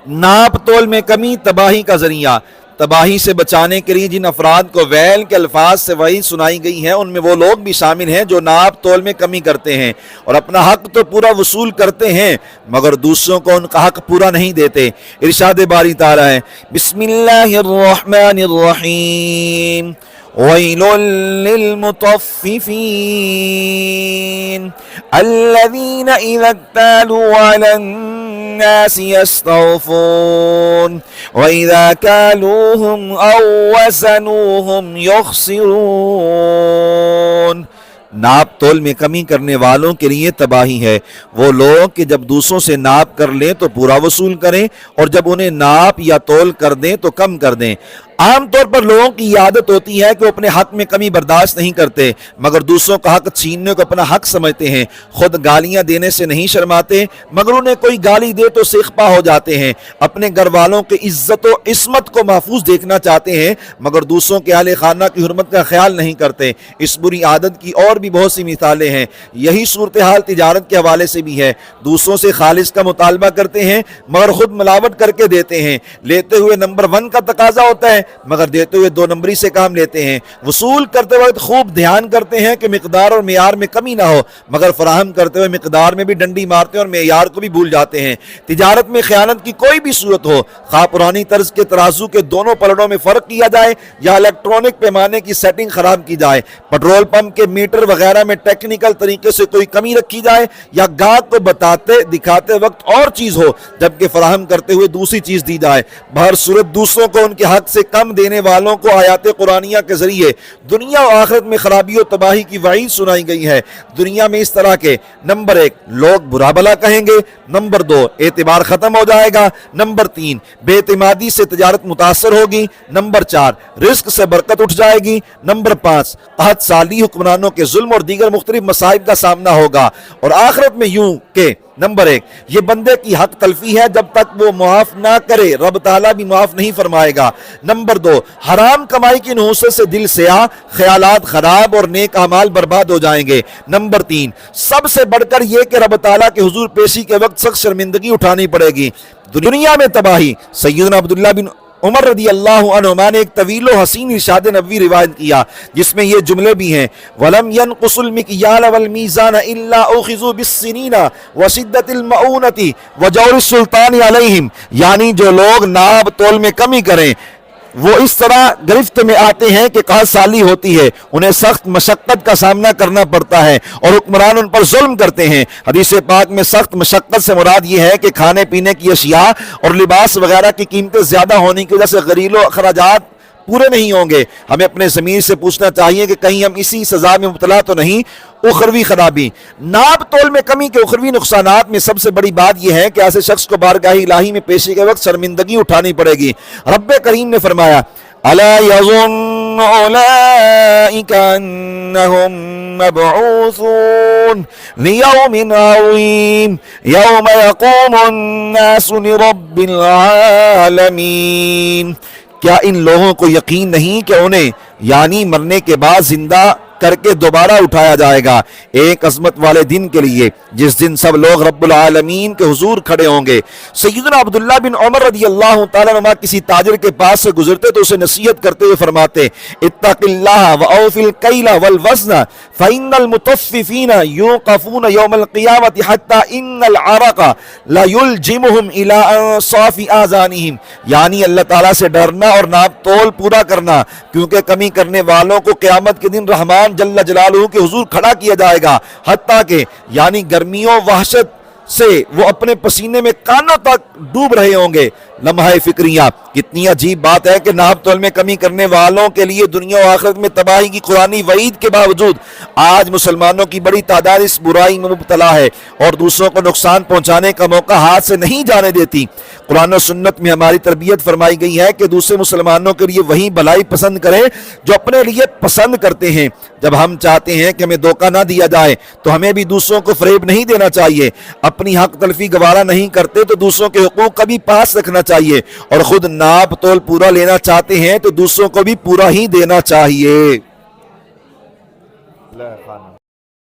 नाप तोल में कमी तबाही का जरिया। तबाही से बचाने के लिए जिन अफराद को वैल के अल्फाज से वही सुनाई गई है, उनमें वो लोग भी शामिल हैं जो नाप तोल में कमी करते हैं और अपना हक तो पूरा वसूल करते हैं मगर दूसरों को उनका हक पूरा नहीं देते। इरशाद बारी ताला है, बिस्मिल्लाहिर्रहमानिर्रहीम, वैलुल लिलमुतफ्फिफीन अल्लज़ीना इज़ा इक्तालू अलन الناس يستوفون وإذا كالوهم أو وزنوهم يخسرون۔ नाप तोल में कमी करने वालों के लिए तबाही है। वो लोग कि जब दूसरों से नाप कर लें तो पूरा वसूल करें और जब उन्हें नाप या तोल कर दें तो कम कर दें। आम तौर पर लोगों की ये आदत होती है कि वो अपने हक में कमी बर्दाश्त नहीं करते मगर दूसरों का हक छीनने को अपना हक समझते हैं। खुद गालियां देने से नहीं शर्माते मगर उन्हें कोई गाली दे तो सिखपा हो जाते हैं। अपने घर वालों की इज्जत और इस्मत को महफूज देखना चाहते हैं मगर दूसरों के आले खाना की हुर्मत का ख्याल नहीं करते। इस बुरी आदत की और भी बहुत सी मिसालें हैं। यही सूरत हाल तिजारत के हवाले से भी है। दूसरों से खालिस का मुतालबा करते हैं मगर खुद मिलावट करके देते हैं। लेते हुए नंबर 1 का तकाजा होता है मगर देते हुए 2 नंबरी से काम लेते हैं। वसूल करते वक्त खूब ध्यान करते हैं कि मिकदार और मेयार में कमी ना हो मगर फराहम करते हुए मिकदार में भी डंडी मारते हैं और मेयार को भी भूल जाते हैं। तिजारत में खयानत की कोई भी सूरत हो, खा पुरानी तर्ज के तराजू के दोनों पलड़ों में फर्क किया जाए या इलेक्ट्रॉनिक पैमाने की सेटिंग खराब की जाए, पेट्रोल पंप के मीटर वगैरह में टेक्निकल तरीके से कोई कमी रखी जाए या गाहक को बताते दिखाते वक्त और चीज हो जबकि फराहम करते हुए दूसरी चीज दी जाए, हर सूरत दूसरों को उनके हक से कम देने वालों को आयात कुरानिया के जरिए दुनिया और आखिरत में खराबी और तबाही की वईद सुनाई गई है। दुनिया में इस तरह के नंबर 1 लोग बुरा भला कहेंगे, नंबर 2 एतबार खत्म हो जाएगा, नंबर 3 बेइतिमादी से तिजारत मुतासर होगी, नंबर 4 रिस्क से बरकत उठ जाएगी, नंबर 5 तहत साली हुक्मरानों के जुल्म और दीगर मुख्तलिफ मसाइब का सामना होगा और आखिरत में यूं के नंबर 1 ये बंदे की हक तलफी है, जब तक वो मुआफ ना करे रब ताला भी मुआफ नहीं फरमाएगा। नंबर 2 हराम कमाई की नहुसत से दिल स्याह, ख्यालात खराब और नेक अमाल बर्बाद हो जाएंगे। नंबर 3 सबसे बढ़कर यह कि रब ताला के हुजूर पेशी के वक्त सख्त शर्मिंदगी उठानी पड़ेगी। दुनिया में तबाही। सैयदना अब्दुल्लाह बिन उमर रदी अल्लाह अन्हुमा ने एक तवील व हसीन इरशाद नबवी रिवायत किया जिसमें ये जुमले भी हैं, वलम यनकुसुल मिक्याल वल मीज़ान इल्ला उखिज़ु बिस्सिनीना व शिद्दतिल मऊनति व जौरिस सुल्तान अलैहिम, यानी जो लोग नाप तोल में कमी करें वो इस तरह गिरफ्त में आते हैं कि कहत साली होती है, उन्हें सख्त मशक्कत का सामना करना पड़ता है और हुक्मरान उन पर जुल्म करते हैं। हदीस पाक में सख्त मशक्कत से मुराद ये है कि खाने पीने की अशिया और लिबास वगैरह की कीमतें ज्यादा होने की वजह से घरेलू अखराजात पूरे नहीं होंगे। हमें अपने ज़मीर से पूछना चाहिए कि कहीं हम इसी सजा में मुब्तला तो नहीं। उखरवी खराबी। नाप तोल में कमी के उखरवी नुकसानात में सबसे बड़ी बात यह है कि ऐसे शख्स को बारगाह इलाही में पेशी के वक्त शर्मिंदगी उठानी पड़ेगी। रब्बे करीम ने फरमाया, अला यज़ुन्नु उलाइका अन्नहुम मबऊसून लियौमिन अज़ीम यौम यक़ूमुन नासु लिरब्बिल आलमीन। क्या इन लोगों को यकीन नहीं कि उन्हें यानी मरने के बाद जिंदा करके दोबारा उठाया जाएगा एक अजमत वाले दिन के लिए जिस दिन सब लोग रब्बुल आलमीन के हुजूर खड़े होंगे। सैयदना अब्दुल्लाह बिन उमर रदी अल्लाह तआला अन्हुमा किसी ताजिर के पास से गुजरते तो उसे नसीहत करते हुए फरमाते, इत्तक़िल्लाह व औफिल कैला वल वज़न फ़इन्नल मुतफ़्फ़िफ़ीना युक़फ़ूना यौमल क़ियामति हत्ता इन्नल अरक़ा ला युलजिमुहुम इला अंसाफ़ि आज़ानिहिम, यानी अल्लाह ताला से डरना और नाप तोल पूरा करना, क्योंकि कमी करने वालों को क़यामत के दिन रहमान जल्ला जलालहू के हुजूर खड़ा किया जाएगा, हत्ता के यानी गर्मियों वहशत से वो अपने पसीने में कानों तक डूब रहे होंगे। लम्हा फिक्रिया। कितनी अजीब बात है कि नाप तोल में कमी करने वालों के लिए दुनिया और आखिरत में तबाही की कुरानी वईद के बावजूद आज मुसलमानों की बड़ी तादाद इस बुराई में मुब्तला है और दूसरों को नुकसान पहुंचाने का मौका हाथ से नहीं जाने देती। कुरान और सुन्नत में हमारी तरबियत फरमाई गई है कि दूसरे मुसलमानों के लिए वही भलाई पसंद करें जो अपने लिए पसंद करते हैं। जब हम चाहते हैं कि हमें धोखा ना दिया जाए तो हमें भी दूसरों को फरेब नहीं देना चाहिए। अपनी हक तलफी गवारा नहीं करते तो दूसरों के हुकूक का भी पास रखना चाहिए और खुद नाप तोल पूरा लेना चाहते हैं तो दूसरों को भी पूरा ही देना चाहिए।